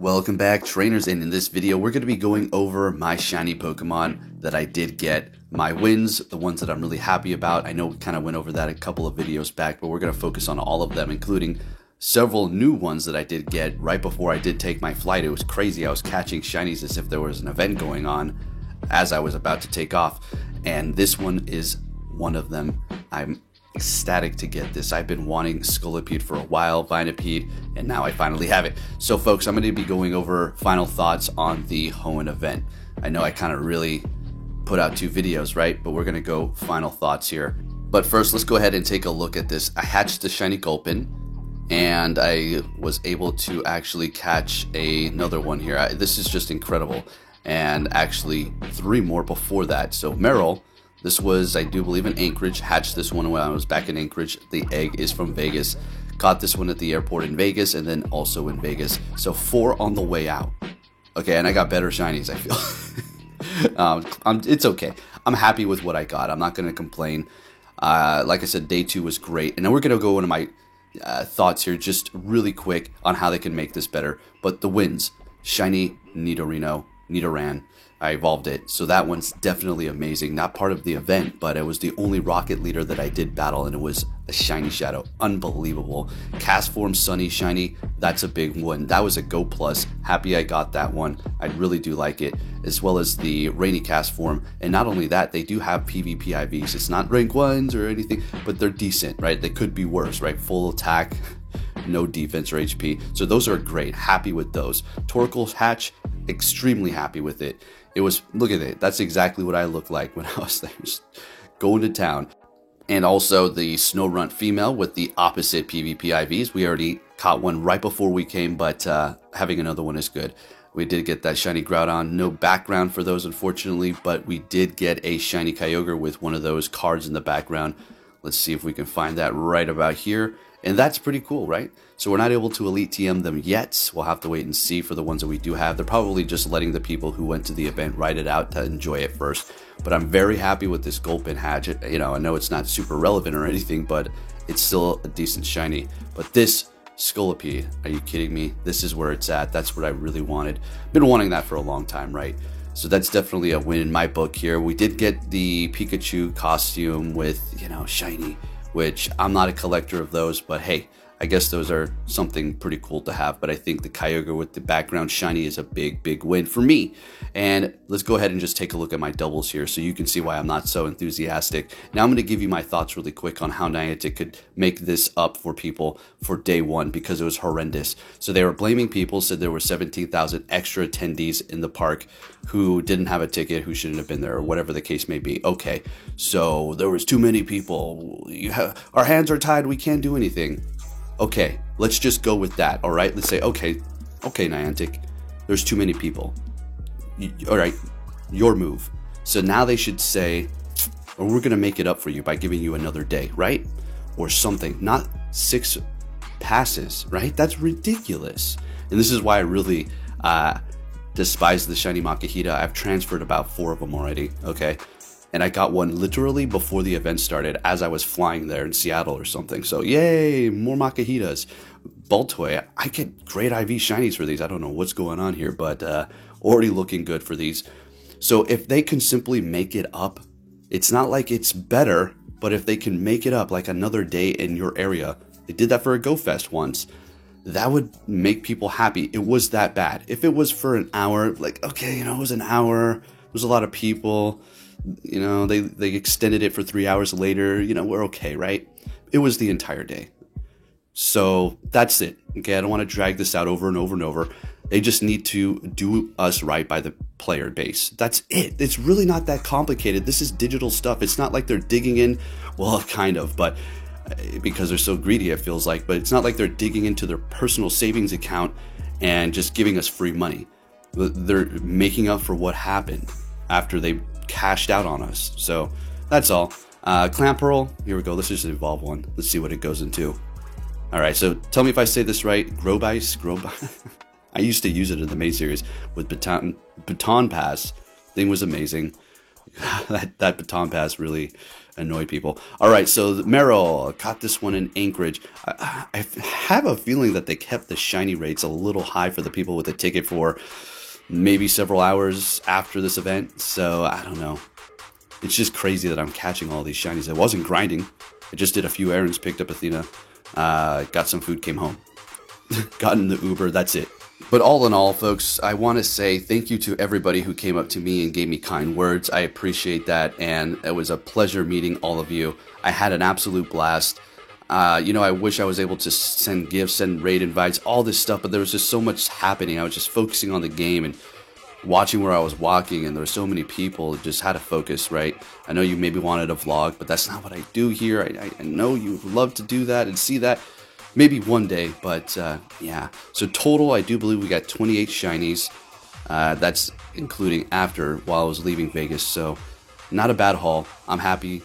Welcome back, trainers, and in this video we're going to be going over my shiny Pokemon that I did get, my wins, the ones that I'm really happy about. I know we kind of went over that a couple of videos back, but we're going to focus on all of them, including several new ones that I did get right before I did take my flight. It was crazy. I was catching shinies as if there was an event going on as I was about to take off, and this one is one of them. I'm ecstatic to get this. I've been wanting Scolipede for a while, Vinipede, and now I finally have it. So folks, I'm going to be going over final thoughts on the Hoenn event. I know I kind of really put out two videos, right? But we're going to go final thoughts here. But first, let's go ahead and take a look at this. I hatched the shiny Gulpin, and I was able to actually catch another one here. This is just incredible. And actually, three more before that. So Meryl, this was, I do believe, in Anchorage. Hatched this one when I was back in Anchorage. The egg is from Vegas. Caught this one at the airport in Vegas and then also in Vegas. So 4 on the way out. Okay, and I got better shinies, I feel. It's okay. I'm happy with what I got. I'm not going to complain. Like I said, day 2 was great. And then we're going to go into my thoughts here just really quick on how they can make this better. But the wins. Shiny Nidorino, Nidoran. I evolved it, so that one's definitely amazing. Not part of the event, but it was the only rocket leader that I did battle, and it was a shiny Shadow. Unbelievable. Castform Sunny Shiny, that's a big one. That was a Go Plus. Happy I got that one. I really do like it, as well as the Rainy Castform. And not only that, they do have PvP IVs. It's not rank 1s or anything, but they're decent, right? They could be worse, right? Full attack, no defense or HP. So those are great. Happy with those. Torkoal Hatch, extremely happy with it. It was, look at it, that's exactly what I looked like when I was there, just going to town. And also the Snorunt female with the opposite PvP IVs. We already caught one right before we came, but having another one is good. We did get that shiny Groudon. No background for those, unfortunately, but we did get a shiny Kyogre with one of those cards in the background. Let's see if we can find that right about here. And that's pretty cool, right? So we're not able to Elite TM them yet. We'll have to wait and see for the ones that we do have. They're probably just letting the people who went to the event write it out to enjoy it first. But I'm very happy with this Gulpin hatch. You know, I know it's not super relevant or anything, but it's still a decent shiny. But this Scolipede, are you kidding me? This is where it's at. That's what I really wanted. Been wanting that for a long time, right? So that's definitely a win in my book here. We did get the Pikachu costume with, you know, shiny, which I'm not a collector of those, but hey, I guess those are something pretty cool to have. But I think the Kyogre with the background shiny is a big win for me. And let's go ahead and just take a look at my doubles here so you can see why I'm not so enthusiastic. Now I'm going to give you my thoughts really quick on how Niantic could make this up for people for day 1 because it was horrendous. So they were blaming people, said there were 17,000 extra attendees in the park who didn't have a ticket, who shouldn't have been there, or whatever the case may be. Okay, so there was too many people. Our hands are tied. We can't do anything. Okay, let's just go with that, all right? Let's say, okay, Niantic, there's too many people. All right, your move. So now they should say, or we're going to make it up for you by giving you another day, right? Or something, not 6 passes, right? That's ridiculous. And this is why I really despise the shiny Makuhita. I've transferred about 4 of them already, okay? And I got one literally before the event started as I was flying there in Seattle or something. So yay, more Makuhitas. Baltoy, I get great IV shinies for these. I don't know what's going on here, but already looking good for these. So if they can simply make it up, it's not like it's better, but if they can make it up like another day in your area, they did that for a Go Fest once, that would make people happy. It was that bad. If it was for an hour, like, okay, you know, it was an hour, there's a lot of people, you know, they extended it for 3 hours later, you know, we're okay, right? It was the entire day. So that's it. Okay, I don't want to drag this out over and over and over. They just need to do us right by the player base. That's it. It's really not that complicated. This is digital stuff. It's not like they're digging in, well, kind of, but because they're so greedy, it feels like, but it's not like they're digging into their personal savings account and just giving us free money. They're making up for what happened after they cashed out on us. So that's all. Clamperl, here we go. Let's just evolve one. Let's see what it goes into. All right, so tell me if I say this right. Grobice. I used to use it in the May series with Baton Pass. Thing was amazing. that Baton Pass really annoy people. All right, so Merrill caught this one in Anchorage. I have a feeling that they kept the shiny rates a little high for the people with the ticket for maybe several hours after this event. So I don't know. It's just crazy that I'm catching all these shinies. I wasn't grinding. I just did a few errands, picked up Athena, got some food, came home. Got in the Uber, that's it. But all in all, folks, I want to say thank you to everybody who came up to me and gave me kind words. I appreciate that, and it was a pleasure meeting all of you. I had an absolute blast. I wish I was able to send gifts, send raid invites, all this stuff, but there was just so much happening. I was just focusing on the game and watching where I was walking, and there were so many people. Just had to focus, right? I know you maybe wanted a vlog, but that's not what I do here. I know you would love to do that and see that. Maybe one day, but yeah. So total, I do believe we got 28 shinies. That's including after while I was leaving Vegas. So not a bad haul. I'm happy,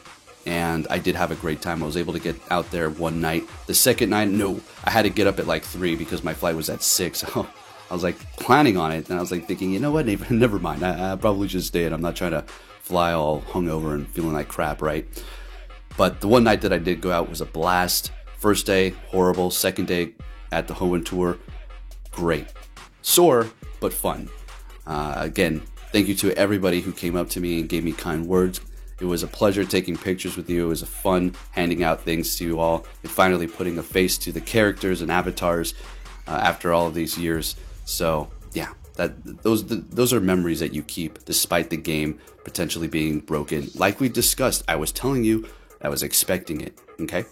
and I did have a great time. I was able to get out there one night. The second night, no, I had to get up at like 3 because my flight was at 6. I was like planning on it, and I was like thinking, you know what, never mind. I probably should stay in. I'm not trying to fly all hungover and feeling like crap, right? But the one night that I did go out was a blast. First day, horrible. Second day at the Hoenn Tour, great. Sore, but fun. Again, thank you to everybody who came up to me and gave me kind words. It was a pleasure taking pictures with you. It was a fun handing out things to you all and finally putting a face to the characters and avatars after all of these years. So, yeah, those are memories that you keep despite the game potentially being broken. Like we discussed, I was telling you, I was expecting it, okay?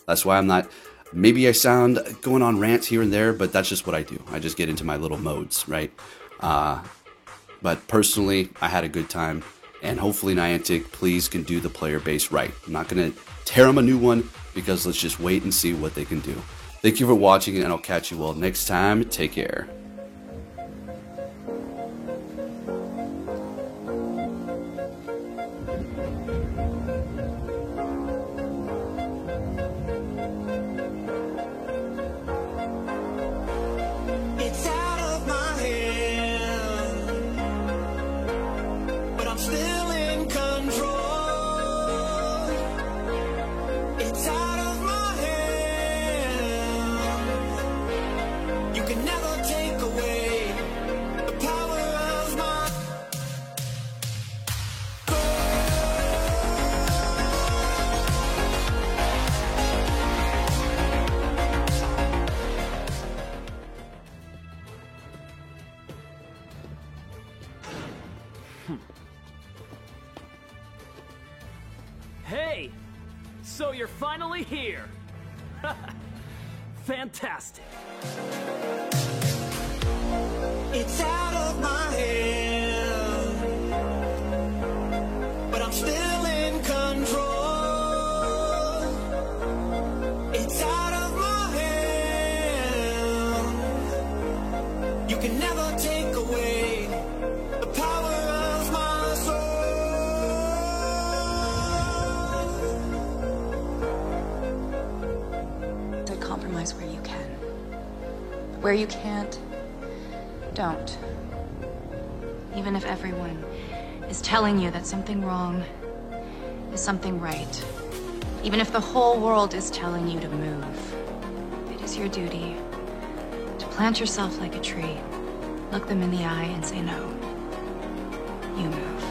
That's why I'm not, maybe I sound going on rants here and there, but that's just what I do. I just get into my little modes, right? But personally, I had a good time, and hopefully Niantic, please, can do the player base right. I'm not going to tear them a new one, because let's just wait and see what they can do. Thank you for watching, and I'll catch you all next time. Take care. Still in control. It's out of my hand. You can never take away the power of my Hey! So you're finally here! Fantastic! It's out of my hand, but I'm still in control. It's out of my hand. You can never take away the power of my soul. Compromise where you can. Where you can't, don't. Even if everyone is telling you that something wrong is something right. Even if the whole world is telling you to move, it is your duty to plant yourself like a tree, look them in the eye and say no. You move.